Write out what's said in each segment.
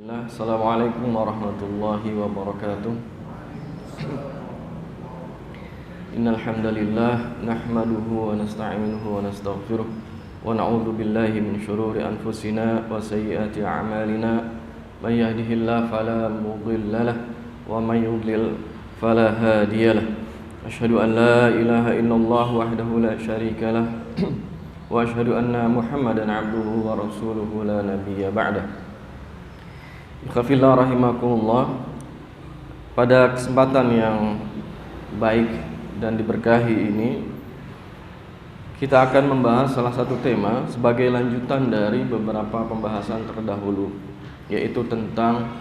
Assalamualaikum warahmatullahi wabarakatuh. Innal hamdalillah nahmaduhu wa nasta'inuhu wa nastaghfiruh wa na'udzu billahi min shururi anfusina wa sayyiati a'malina. May yahdihillahu fala mudilla lahu wa may yudlil fala hadiya lahu. Asyhadu an la ilaha illallah wahdahu la syarika lah wa asyhadu anna Muhammadan 'abduhu wa rasuluhu la nabiyya ba'dah. Khafillah rahimakumullah. Pada kesempatan yang baik dan diberkahi ini, kita akan membahas salah satu tema sebagai lanjutan dari beberapa pembahasan terdahulu, yaitu tentang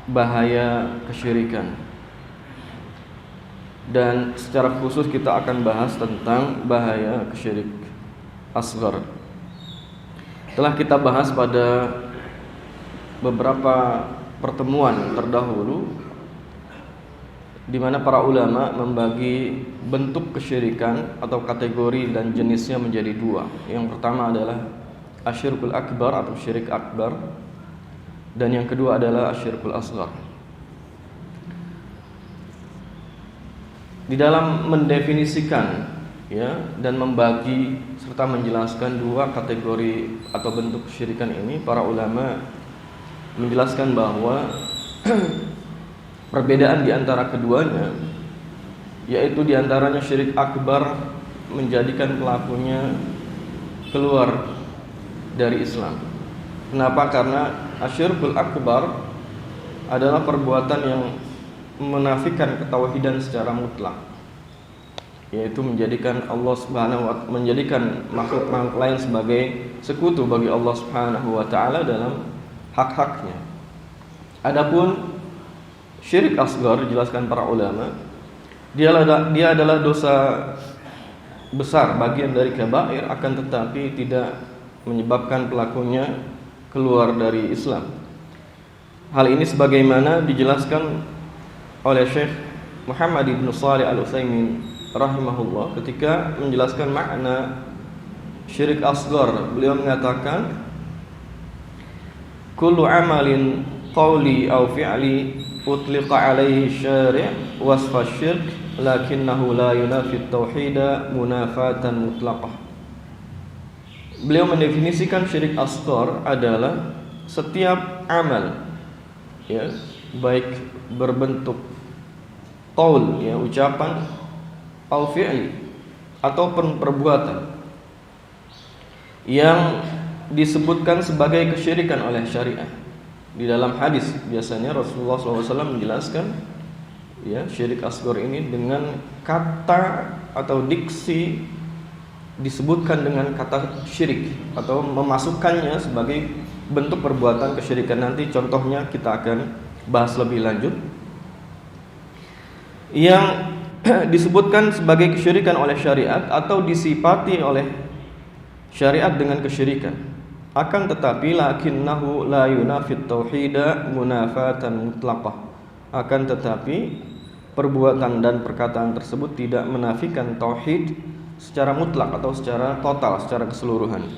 bahaya kesyirikan. Dan secara khusus kita akan bahas tentang bahaya kesyirik asghar. Telah kita bahas pada beberapa pertemuan terdahulu di mana para ulama membagi bentuk kesyirikan atau kategori dan jenisnya menjadi dua. Yang pertama adalah asyirkul akbar atau syirik akbar, dan yang kedua adalah asyirkul asghar. Di dalam mendefinisikan dan membagi serta menjelaskan dua kategori atau bentuk kesyirikan ini, para ulama menjelaskan bahwa perbedaan di antara keduanya, yaitu di antaranya syirik akbar menjadikan pelakunya keluar dari Islam. Kenapa? Karena asyirkul akbar adalah perbuatan yang menafikan ketauhidan secara mutlak, yaitu menjadikan Allah Subhanahu wa ta'ala, menjadikan makhluk-makhluk lain sebagai sekutu bagi Allah Subhanahu wa ta'ala dalam hak-haknya. Adapun syirik asghar, dijelaskan para ulama, dia adalah dosa besar, bagian dari kabair, akan tetapi tidak menyebabkan pelakunya keluar dari Islam. Hal ini sebagaimana dijelaskan oleh Syekh Muhammad ibn Shalih al-Utsaimin rahimahullah ketika menjelaskan makna syirik asghar. Beliau mengatakan, kullu amalin qawli aw fi'li utliqa alaihi syari' wasfa syirk lakinnahu la yunafi at-tauhida munafatan mutlaqah. Beliau mendefinisikan syirik asghar adalah setiap amal, baik berbentuk qaul, ucapan, au fi'li, ataupun perbuatan yang disebutkan sebagai kesyirikan oleh syariat. Di dalam hadis biasanya Rasulullah SAW menjelaskan syirik asghar ini dengan kata atau diksi disebutkan dengan kata syirik atau memasukkannya sebagai bentuk perbuatan kesyirikan. Nanti contohnya kita akan bahas lebih lanjut. Yang disebutkan sebagai kesyirikan oleh syariat atau disifati oleh syariat dengan kesyirikan, akan tetapi lakinnahu la yunafit tauhida munafatan mutlaqah, akan tetapi perbuatan dan perkataan tersebut tidak menafikan tauhid secara mutlak atau secara total, secara keseluruhan.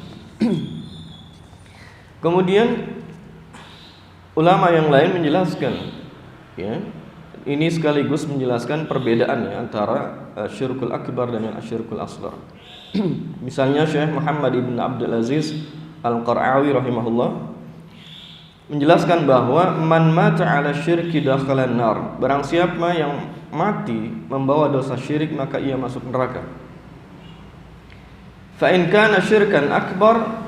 Kemudian ulama yang lain menjelaskan, ini sekaligus menjelaskan perbedaannya antara syirkul akbar dengan asyirkul asghar. Misalnya Syekh Muhammad ibn Abdul Aziz Al-Qar'awi rahimahullah menjelaskan bahwa man mata ala syirki dakhalan nar, barang siapa yang mati membawa dosa syirik maka ia masuk neraka. Fa in kana syirkan akbar,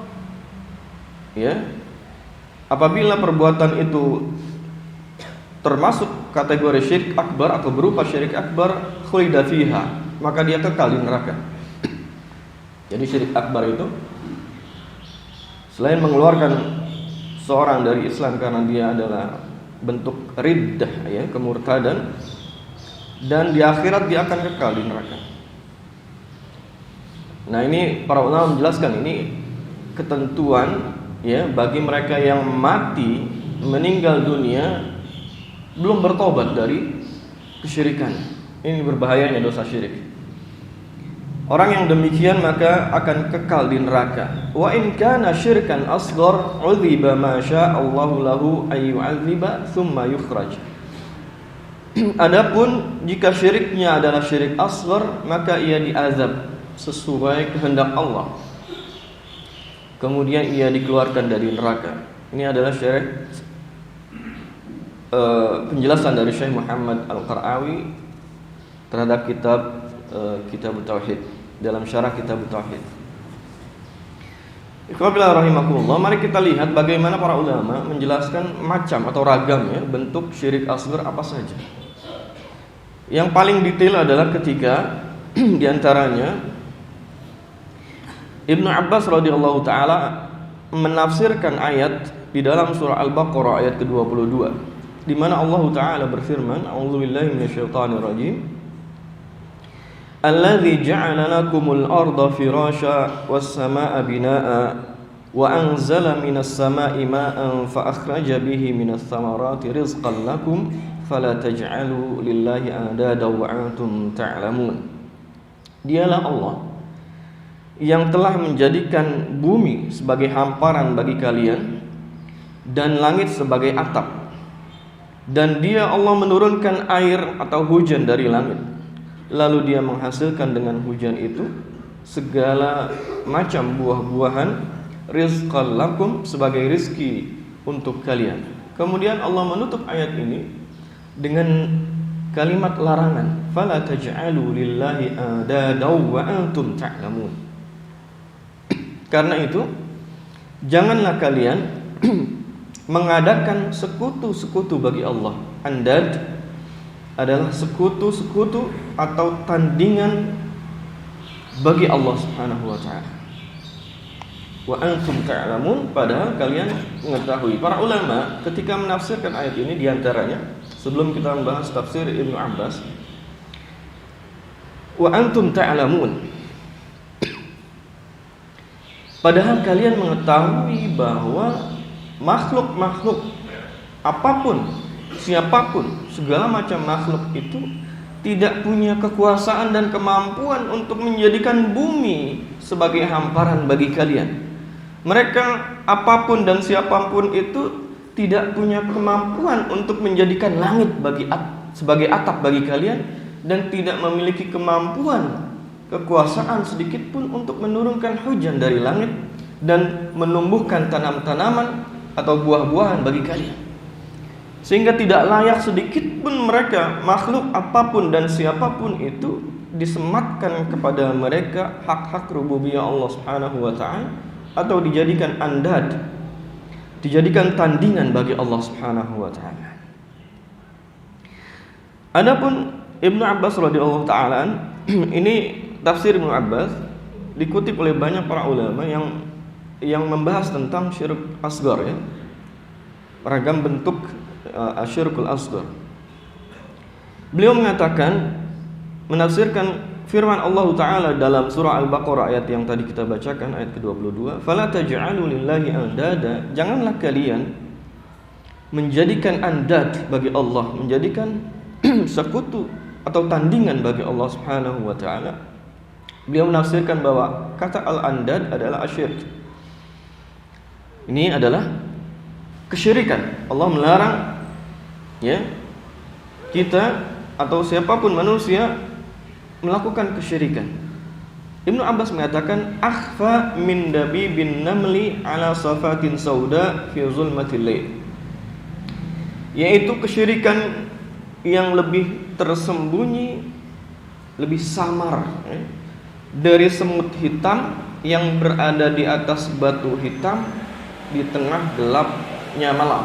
apabila perbuatan itu termasuk kategori syirik akbar atau berupa syirik akbar, khulida fiha, maka dia kekal di neraka. Jadi syirik akbar itu selain mengeluarkan seorang dari Islam karena dia adalah bentuk riddah, kemurtadan, dan di akhirat dia akan kekal di neraka. Nah, ini para ulama menjelaskan ini ketentuan bagi mereka yang mati meninggal dunia belum bertobat dari kesyirikan. Ini berbahayanya dosa syirik. Orang yang demikian maka akan kekal di neraka. Wa in kana syirkan asghar udhiba ma syaa Allahu lahu ay yu'adziba thumma yukhraj. Adapun jika syiriknya adalah syirik asghar, maka ia diazab sesuai kehendak Allah. Kemudian ia dikeluarkan dari neraka. Ini adalah syarah penjelasan dari Syekh Muhammad Al-Qara'awi terhadap kitab Tauhid, dalam syarah kitab Tauhid. Ikhwanillahi rahimakumullah, mari kita lihat bagaimana para ulama menjelaskan macam atau ragamnya bentuk syirik asghar apa saja. Yang paling detail adalah ketika diantaranya Ibnu Abbas radhiyallahu taala menafsirkan ayat di dalam surah Al-Baqarah ayat ke-22, di mana Allah taala berfirman, a'udzubillahi minasyaitonir rajim, alladzi ja'ala lakumul arda firasya was samaa'a binaa'a wa anzala minas samaa'i maa'an fa akhraja bihi minas thamarati rizqan lakum fala taj'alu lillahi andada wa antum ta'lamun. Dialah Allah yang telah menjadikan bumi sebagai hamparan bagi kalian dan langit sebagai atap. Dan Dia Allah menurunkan air atau hujan dari langit. Lalu Dia menghasilkan dengan hujan itu segala macam buah-buahan, rizqan lakum, sebagai rizki untuk kalian. Kemudian Allah menutup ayat ini dengan kalimat larangan, fala taj'alu lillahi andada wa antum ta'lamun. Karena itu, janganlah kalian mengadakan sekutu-sekutu bagi Allah. Andad adalah sekutu-sekutu atau tandingan bagi Allah Subhanahu wa taala. Wa antum ta'lamun, padahal kalian mengetahui. Para ulama ketika menafsirkan ayat ini, diantaranya sebelum kita membahas tafsir Ibnu Abbas, wa antum ta'lamun, padahal kalian mengetahui bahwa makhluk-makhluk apapun, siapapun, segala macam makhluk itu tidak punya kekuasaan dan kemampuan untuk menjadikan bumi sebagai hamparan bagi kalian. Mereka apapun dan siapapun itu tidak punya kemampuan untuk menjadikan langit sebagai atap bagi kalian, dan tidak memiliki kemampuan, kekuasaan sedikit pun untuk menurunkan hujan dari langit dan menumbuhkan tanam-tanaman atau buah-buahan bagi kalian. Sehingga tidak layak sedikit pun mereka, makhluk apapun dan siapapun itu, disematkan kepada mereka hak-hak rububiyah Allah Subhanahu wa taala, atau dijadikan andad, dijadikan tandingan bagi Allah Subhanahu wa taala. Adapun Ibnu Abbas radhiyallahu taala, ini tafsir Ibnu Abbas dikutip oleh banyak para ulama yang membahas tentang syirik asghar, ya. Ragam bentuk asyirkul asghar. Beliau mengatakan, menafsirkan firman Allah taala dalam surah Al-Baqarah ayat yang tadi kita bacakan, ayat ke-22, fala taj'alu lillahi andada, janganlah kalian menjadikan andad bagi Allah, menjadikan sekutu atau tandingan bagi Allah Subhanahu wa taala. Beliau menafsirkan bahwa kata al-andad adalah asyirk. Ini adalah kesyirikan. Allah melarang, ya, kita atau siapapun manusia melakukan kesyirikan. Ibnu Abbas mengatakan, akhfa min dabibin namli ala safatin sauda fi zulmatil lail, yaitu kesyirikan yang lebih tersembunyi, lebih samar, ya, dari semut hitam yang berada di atas batu hitam di tengah gelapnya malam.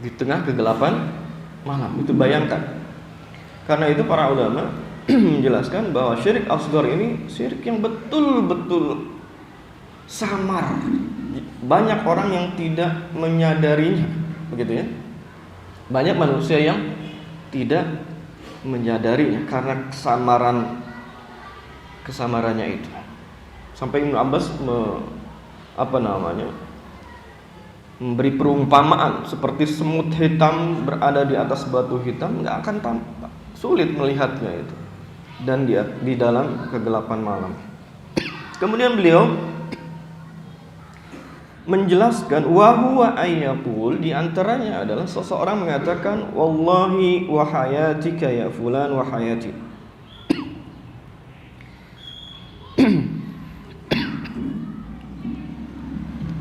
Di tengah kegelapan malam. Itu bayangkan. Karena itu para ulama menjelaskan bahwa syirik asghar ini syirik yang betul-betul samar. Banyak orang yang tidak menyadarinya, begitu ya. Banyak manusia yang tidak menyadarinya karena kesamarannya itu. Sampai Ibnu Abbas memberi perumpamaan seperti semut hitam berada di atas batu hitam, nggak akan tampak, sulit melihatnya itu. dan di dalam kegelapan malam. Kemudian beliau menjelaskan wa huwa ayyaqul, di antaranya adalah seseorang mengatakan wallahi wa hayatika ya fulan wa hayati.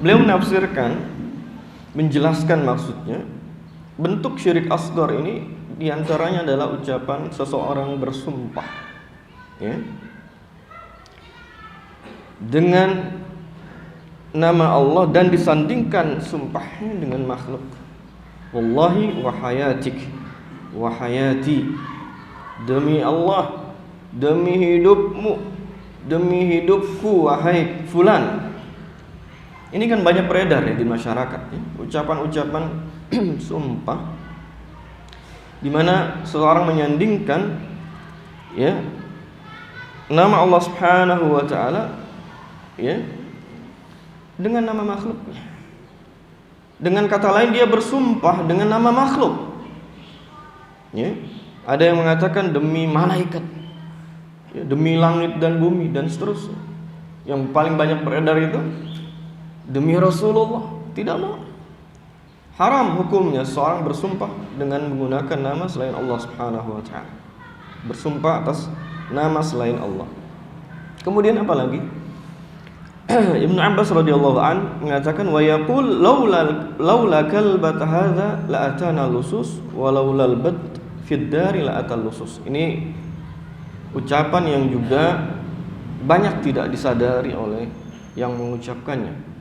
Beliau menafsirkan, menjelaskan maksudnya, bentuk syirik asghar ini diantaranya adalah ucapan seseorang bersumpah, ya, dengan nama Allah dan disandingkan sumpahnya dengan makhluk. Wallahi wa hayatik wa hayati, demi Allah, demi hidupmu, demi hidupku, wahai fulan. Ini kan banyak beredar ya di masyarakat, ya, ucapan-ucapan sumpah di mana seseorang menyandingkan, ya, nama Allah Subhanahu wa taala, ya, dengan nama makhluknya. Dengan kata lain dia bersumpah dengan nama makhluk. Ya, ada yang mengatakan demi malaikat, ya, demi langit dan bumi dan seterusnya. Yang paling banyak beredar itu demi Rasulullah. Tidak mau. Haram hukumnya seorang bersumpah dengan menggunakan nama selain Allah Subhanahu wa taala. Bersumpah atas nama selain Allah. Kemudian apa lagi? Ibnu Abbas radhiyallahu an mengatakan wa yaqul laula kalbat hadza la atana lusus wa laulal bad fid dari la atal lusus. Ini ucapan yang juga banyak tidak disadari oleh yang mengucapkannya.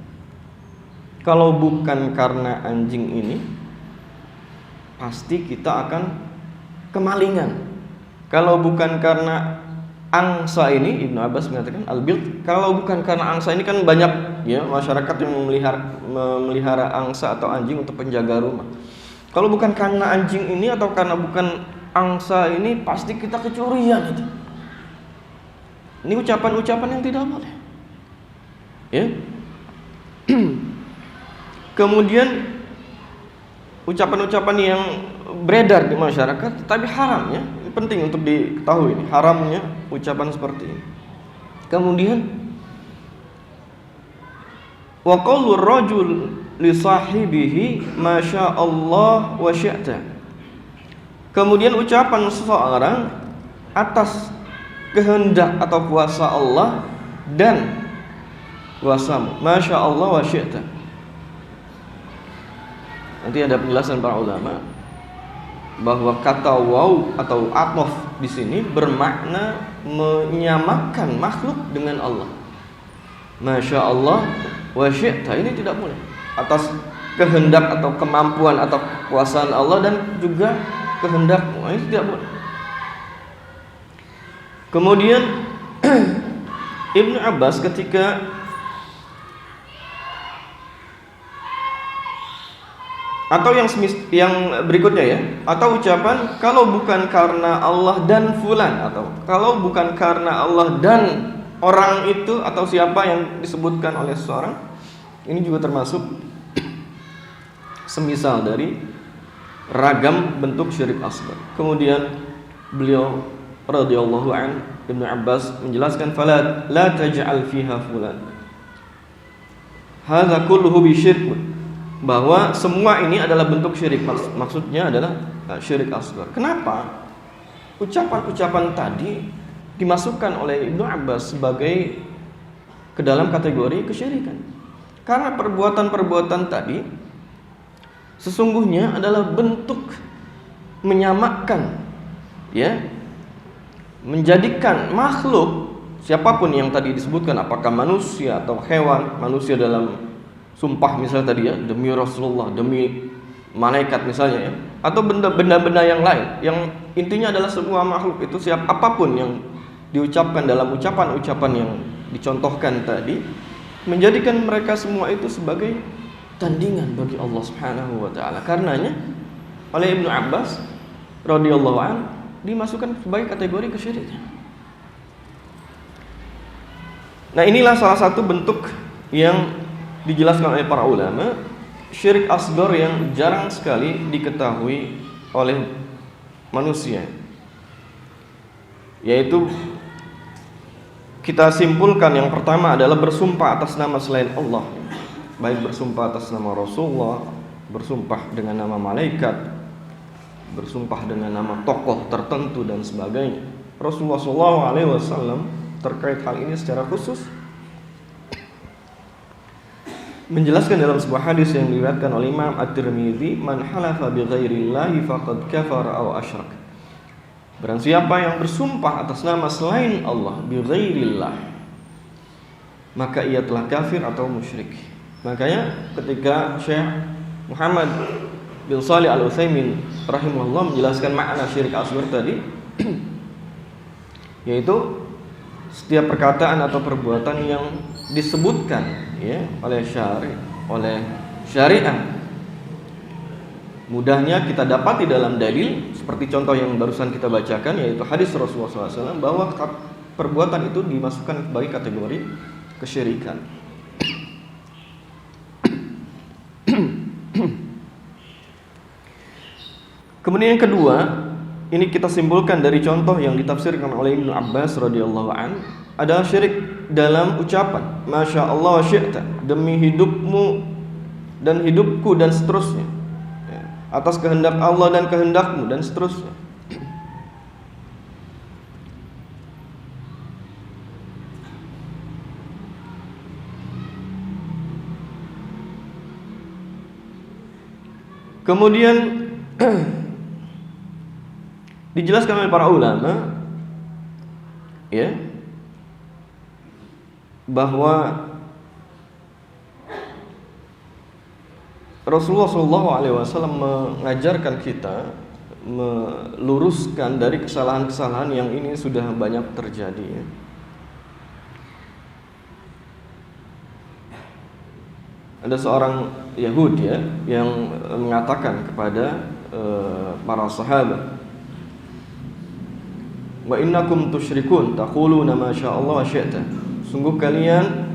Kalau bukan karena anjing ini, pasti kita akan kemalingan. Kalau bukan karena angsa ini, Ibnu Abbas mengatakan al-bilt, kalau bukan karena angsa ini, kan banyak ya masyarakat yang memelihara angsa atau anjing untuk penjaga rumah. Kalau bukan karena anjing ini atau karena bukan angsa ini, pasti kita kecurian itu. Ini ucapan-ucapan yang tidak boleh. Ya. Kemudian ucapan-ucapan yang beredar di masyarakat tapi haram, ya. Penting untuk diketahui ini, haramnya ucapan seperti ini. Kemudian wa qaulur rajul li sahibihi masya Allah wa syi'ta. Kemudian ucapan seseorang atas kehendak atau kuasa Allah dan kuasamu, masya Allah wa syi'ta. Nanti ada penjelasan para ulama bahwa kata waw atau atmof di sini bermakna menyamakan makhluk dengan Allah. Masya Allah wa syi'ta, ini tidak boleh atas kehendak atau kemampuan atau kekuasaan Allah dan juga kehendakmu, ini tidak boleh. Kemudian Ibnu Abbas ketika atau yang berikutnya, ya, atau ucapan kalau bukan karena Allah dan fulan, atau kalau bukan karena Allah dan orang itu atau siapa yang disebutkan oleh seseorang, ini juga termasuk semisal dari ragam bentuk syirik asghar. Kemudian beliau radhiyallahu an, Ibnu Abbas menjelaskan fala la taj'al fiha fulan, hadza kulluhu bisyirk, bahwa semua ini adalah bentuk syirik. Maksudnya adalah syirik asghar. Kenapa ucapan-ucapan tadi dimasukkan oleh Ibnu Abbas sebagai ke dalam kategori kesyirikan? Karena perbuatan-perbuatan tadi sesungguhnya adalah bentuk menyamakan, ya, menjadikan makhluk siapapun yang tadi disebutkan, apakah manusia atau hewan, manusia dalam sumpah misalnya tadi, ya, demi Rasulullah, demi malaikat misalnya, ya, atau benda-benda yang lain, yang intinya adalah semua makhluk itu, siap apapun yang diucapkan dalam ucapan-ucapan yang dicontohkan tadi, menjadikan mereka semua itu sebagai tandingan bagi Allah Subhanahu wa taala. Karenanya oleh Ibnu Abbas radhiyallahu an dimasukkan sebagai kategori kesyirikan. Nah, inilah salah satu bentuk yang dijelaskan oleh para ulama, syirik asghar yang jarang sekali diketahui oleh manusia. yaitu kita simpulkan yang pertama adalah bersumpah atas nama selain Allah, baik bersumpah atas nama Rasulullah, bersumpah dengan nama malaikat, bersumpah dengan nama tokoh tertentu dan sebagainya. Rasulullah SAW terkait hal ini secara khusus menjelaskan dalam sebuah hadis yang diriwayatkan oleh Imam At-Tirmidzi, "Man halafa bi ghairillahi faqad kafara aw asyrak." Barang siapa yang bersumpah atas nama selain Allah bi ghairillah, maka ia telah kafir atau musyrik. Makanya ketika Syekh Muhammad bin Shalih Al-Utsaimin rahimahullah menjelaskan makna syirik asghar tadi, yaitu setiap perkataan atau perbuatan yang disebutkan oleh syariat, mudahnya kita dapat di dalam dalil seperti contoh yang barusan kita bacakan, yaitu hadis Rasulullah SAW bahwa perbuatan itu dimasukkan sebagai kategori kesyirikan. Kemudian yang kedua, ini kita simpulkan dari contoh yang ditafsirkan oleh Ibnu Abbas radhiyallahu an, adalah syirik dalam ucapan Masya Allah wa syi'ta, demi hidupmu dan hidupku dan seterusnya, atas kehendak Allah dan kehendakmu dan seterusnya. Kemudian dijelaskan oleh para ulama bahwa Rasulullah SAW mengajarkan kita meluruskan dari kesalahan-kesalahan yang ini sudah banyak terjadi. Ada seorang Yahudi yang mengatakan kepada para sahabat, "Wa innakum tusyrikun taquluna ma syaa Allah wa syi'ta." Sungguh kalian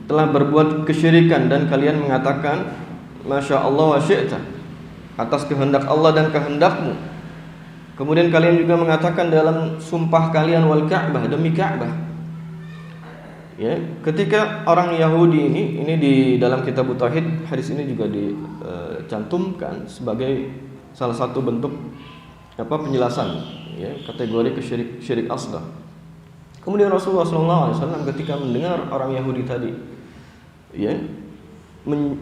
telah berbuat kesyirikan dan kalian mengatakan Masya Allah wa syi'ta, atas kehendak Allah dan kehendakmu. Kemudian kalian juga mengatakan dalam sumpah kalian wal Ka'bah, demi Ka'bah. Ketika orang Yahudi ini di dalam kitab Tauhid, hadis ini juga dicantumkan sebagai salah satu bentuk penjelasan kategori syirik asghar. Kemudian Rasulullah SAW ketika mendengar orang Yahudi tadi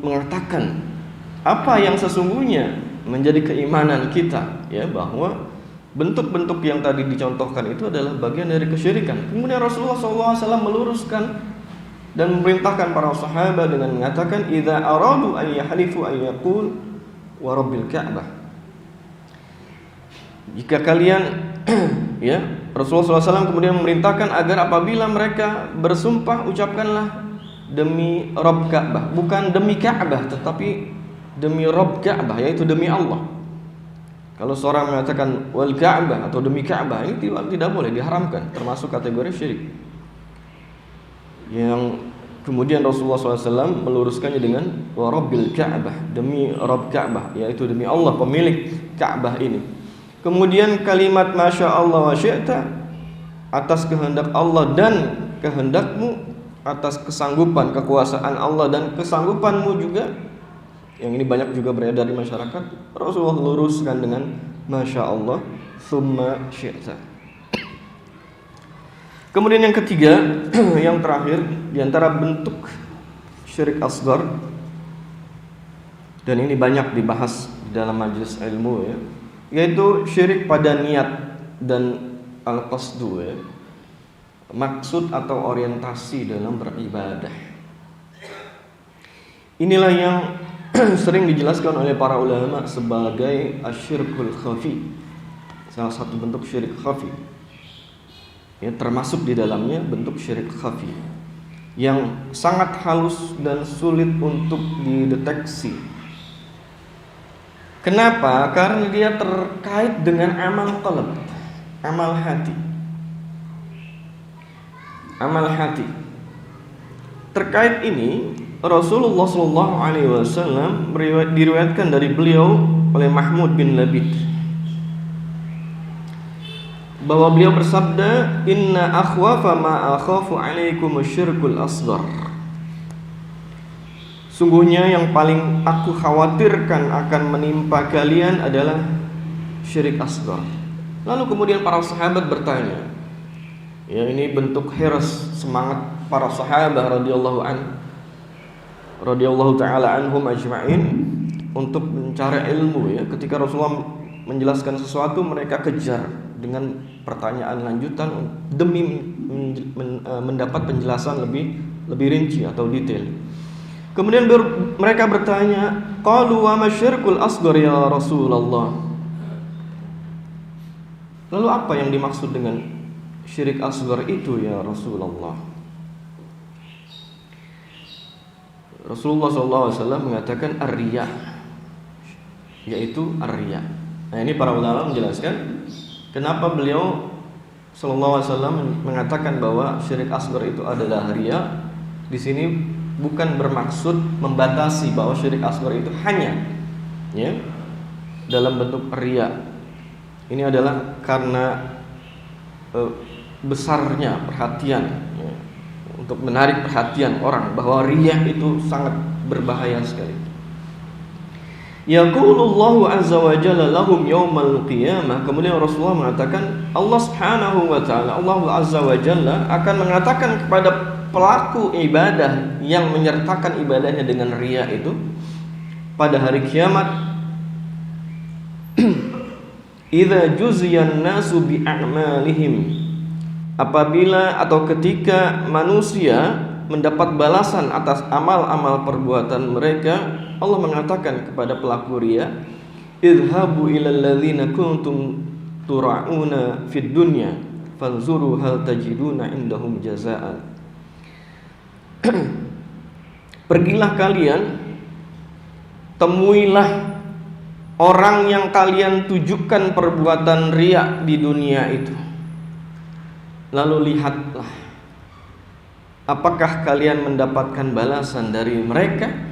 mengatakan apa yang sesungguhnya menjadi keimanan kita, bahwa bentuk-bentuk yang tadi dicontohkan itu adalah bagian dari kesyirikan. Kemudian Rasulullah SAW meluruskan dan memerintahkan para sahabat dengan mengatakan, "Idza aradu an yahlifu an yaqul wa rabbil Ka'bah." Jika kalian Rasulullah SAW kemudian memerintahkan agar apabila mereka bersumpah ucapkanlah demi Rabb Ka'bah, bukan demi Ka'bah tetapi demi Rabb Ka'bah, yaitu demi Allah. Kalau seorang mengatakan wal Ka'bah atau demi Ka'bah, ini tidak boleh, diharamkan, termasuk kategori syirik. Yang kemudian Rasulullah SAW meluruskannya dengan wa Rabbil Ka'bah, demi Rabb Ka'bah, yaitu demi Allah pemilik Ka'bah ini. Kemudian kalimat Masya Allah wa syi'ta, atas kehendak Allah dan kehendakmu, atas kesanggupan, kekuasaan Allah dan kesanggupanmu juga. Yang ini banyak juga beredar di masyarakat. Rasulullah luruskan dengan Masya Allah thumma syi'ta. Kemudian yang ketiga, yang terakhir di antara bentuk syirik asghar, dan ini banyak dibahas dalam majelis ilmu yaitu syirik pada niat dan al-qasdu, maksud atau orientasi dalam beribadah. Inilah yang sering dijelaskan oleh para ulama sebagai asyirkul khafi, salah satu bentuk syirik khafi. Termasuk di dalamnya bentuk syirik khafi yang sangat halus dan sulit untuk dideteksi. Kenapa? Karena dia terkait dengan amal qalb, amal hati. Amal hati. Terkait ini Rasulullah SAW diriwayatkan dari beliau oleh Mahmud bin Labid. bahwa beliau bersabda, "Inna akhwafa ma akhafu 'alaikum asyirkul asghar." Sungguhnya yang paling aku khawatirkan akan menimpa kalian adalah syirik asghar. Lalu kemudian para sahabat bertanya, ya, ini bentuk hirs, semangat para sahabat radhiyallahu taala anhum ajma'in untuk mencari ilmu, ya. Ketika Rasulullah menjelaskan sesuatu, mereka kejar dengan pertanyaan lanjutan demi mendapat penjelasan lebih rinci atau detail. Kemudian mereka bertanya, qalu wa masyirkul asghar ya Rasulullah. Lalu apa yang dimaksud dengan syirik asghar itu ya Rasulullah? Rasulullah SAW mengatakan ar-riya, yaitu ar-riya. Nah, ini para ulama menjelaskan kenapa beliau SAW mengatakan bahwa syirik asghar itu adalah riya. Di sini bukan bermaksud membatasi bahwa syirik asghar itu hanya, ya, dalam bentuk riya. Ini adalah karena besarnya perhatian, ya, untuk menarik perhatian orang bahwa riya itu sangat berbahaya sekali. Yaqulullahu azza wa jalla lahum yaumal qiyamah. Kemudian Rasulullah mengatakan, Allah Subhanahu wa taala, Allah azza wa jalla akan mengatakan kepada pelaku ibadah yang menyertakan ibadahnya dengan riya itu pada hari kiamat, idza juziyan nasu bi a'malihim, apabila atau ketika manusia mendapat balasan atas amal-amal perbuatan mereka, Allah mengatakan kepada pelaku riya, idhabu ilal ladzina kuntum tura'una fid dunya fanzuru hal tajiduna indahum jazaan. Pergilah kalian, temuilah orang yang kalian tujukan perbuatan riya di dunia itu. Lalu lihatlah, apakah kalian mendapatkan balasan dari mereka?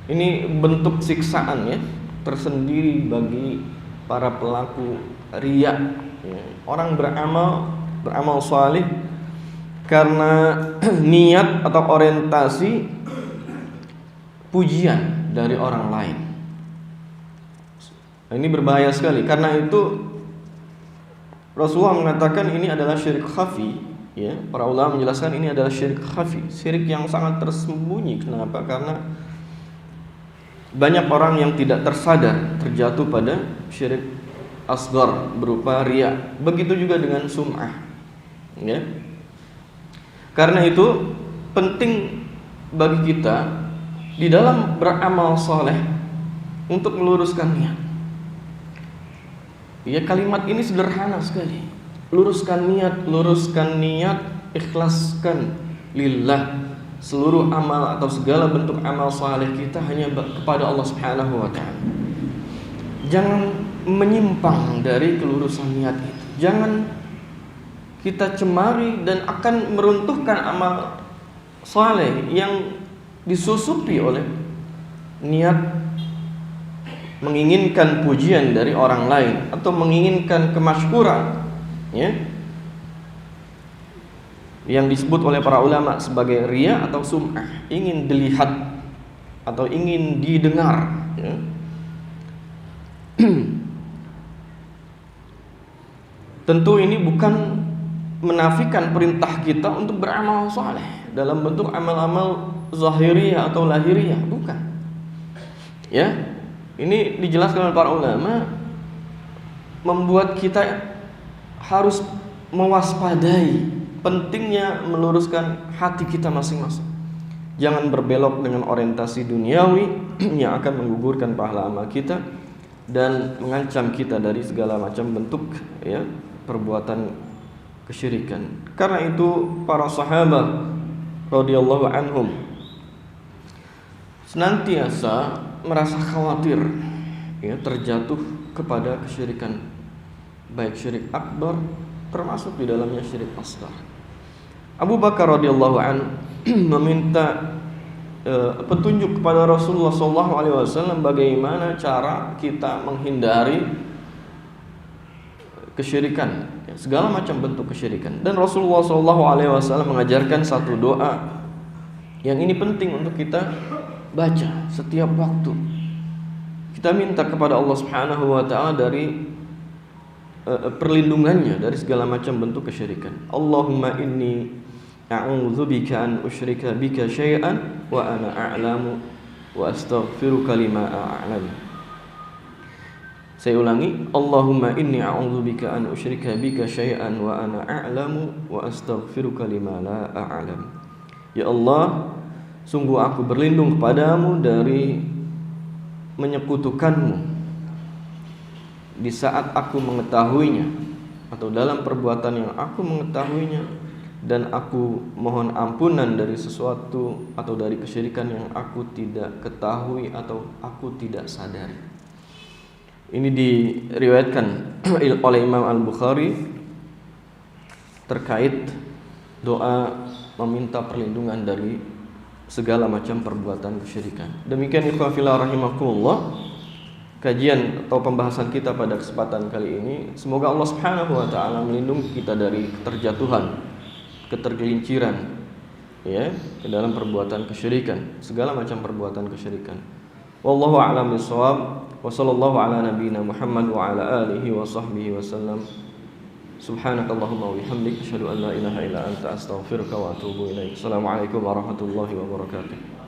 Ini bentuk siksaan, ya, tersendiri bagi para pelaku riya. Orang beramal salih karena niat atau orientasi pujian dari orang lain. Ini berbahaya sekali. Karena itu Rasulullah mengatakan ini adalah syirik khafi, ya. Para ulama menjelaskan ini adalah syirik khafi, syirik yang sangat tersembunyi. Kenapa? Karena banyak orang yang tidak tersadar terjatuh pada syirik asghar berupa riya. Begitu juga dengan sum'ah, ya. Karena itu penting bagi kita di dalam beramal soleh untuk meluruskan niat. Ya, kalimat ini sederhana sekali. Luruskan niat, ikhlaskan lillah. Seluruh amal atau segala bentuk amal saleh kita hanya kepada Allah Subhanahu wa taala. Jangan menyimpang dari kelurusan niat itu. Jangan kita cemari dan akan meruntuhkan amal saleh yang disusupi oleh niat menginginkan pujian dari orang lain atau menginginkan kemasyhuran, ya, yang disebut oleh para ulama sebagai riya atau sum'ah, ingin dilihat atau ingin didengar, ya. Tentu ini bukan menafikan perintah kita untuk beramal saleh dalam bentuk amal-amal zahiriyah atau lahiriyah, bukan, ya. Ini dijelaskan oleh para ulama, membuat kita harus mewaspadai pentingnya meluruskan hati kita masing-masing. Jangan berbelok dengan orientasi duniawi yang akan menggugurkan pahala amal kita dan mengancam kita dari segala macam bentuk, ya, perbuatan kesyirikan. Karena itu para sahabat radhiyallahu anhum senantiasa merasa khawatir, ya, terjatuh kepada kesyirikan, baik syirik akbar termasuk di dalamnya syirik asghar. Abu Bakar radhiyallahu an meminta petunjuk kepada Rasulullah SAW bagaimana cara kita menghindari kesyirikan, ya, segala macam bentuk kesyirikan. Dan Rasulullah SAW mengajarkan satu doa yang ini penting untuk kita baca setiap waktu. Kita minta kepada Allah Subhanahu wa taala dari perlindungannya dari segala macam bentuk kesyirikan. Allahumma inni a'udzubika an usyrika bika syai'an wa ana a'lamu wa astaghfiruka lima a'lam. Saya ulangi, Allahumma inni a'udzubika an usyrika bika syai'an wa ana a'lamu wa astaghfiruka lima la a'lam. Ya Allah, sungguh aku berlindung kepadamu dari menyekutukanmu di saat aku mengetahuinya atau dalam perbuatan yang aku mengetahuinya, dan aku mohon ampunan dari sesuatu atau dari kesyirikan yang aku tidak ketahui atau aku tidak sadari. Ini diriwayatkan oleh Imam Al-Bukhari terkait doa meminta perlindungan dari segala macam perbuatan kesyirikan. Demikian ikhwan fillah rahimakumullah, kajian atau pembahasan kita pada kesempatan kali ini. Semoga Allah Subhanahu wa taala melindungi kita dari keterjatuhan, ketergelinciran, ya, ke dalam perbuatan kesyirikan, segala macam perbuatan kesyirikan. Wallahu a'lam bishawab. Wa sallallahu ala nabiyyina Muhammad wa ala alihi wa sahbihi wasallam. Subhanakallahumma wa bihamdika asyhadu an la ilaha illa anta astaghfiruka wa atubu ilaik. Assalamualaikum warahmatullahi wabarakatuh.